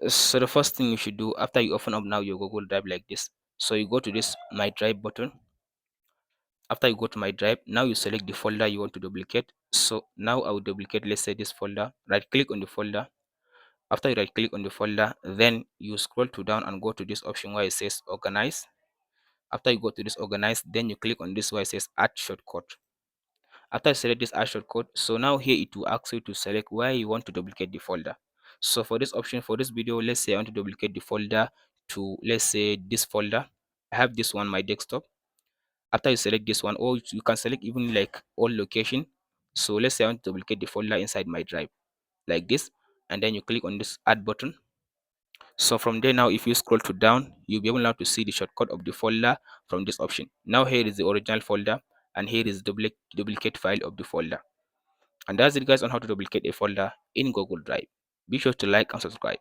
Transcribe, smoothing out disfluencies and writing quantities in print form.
So the first thing you should do after you open up now your Google Drive like this, so you go to this My Drive button. After you go to My Drive, now you select the folder you want to duplicate. So now I will duplicate, let's say, this folder. Right click on the folder. After you right click on the folder, then you scroll to down and go to this option where it says organize. After you go to this organize, then you click on this where it says add shortcut. After you select this add shortcut, so now here it will ask you to select where you want to duplicate the folder. So for this option, for this video, let's say I want to duplicate the folder to, let's say, this folder. I have this one, my desktop. After you select this one, or you can select even like all location. So let's say I want to duplicate the folder inside my drive like this, and then you click on this add button. So from there, now if you scroll to down, you'll be able now to see the shortcut of the folder from this option. Now here is the original folder, and here is the duplicate file of the folder. And that's it guys on how to duplicate a folder in Google Drive. Be sure to like and subscribe.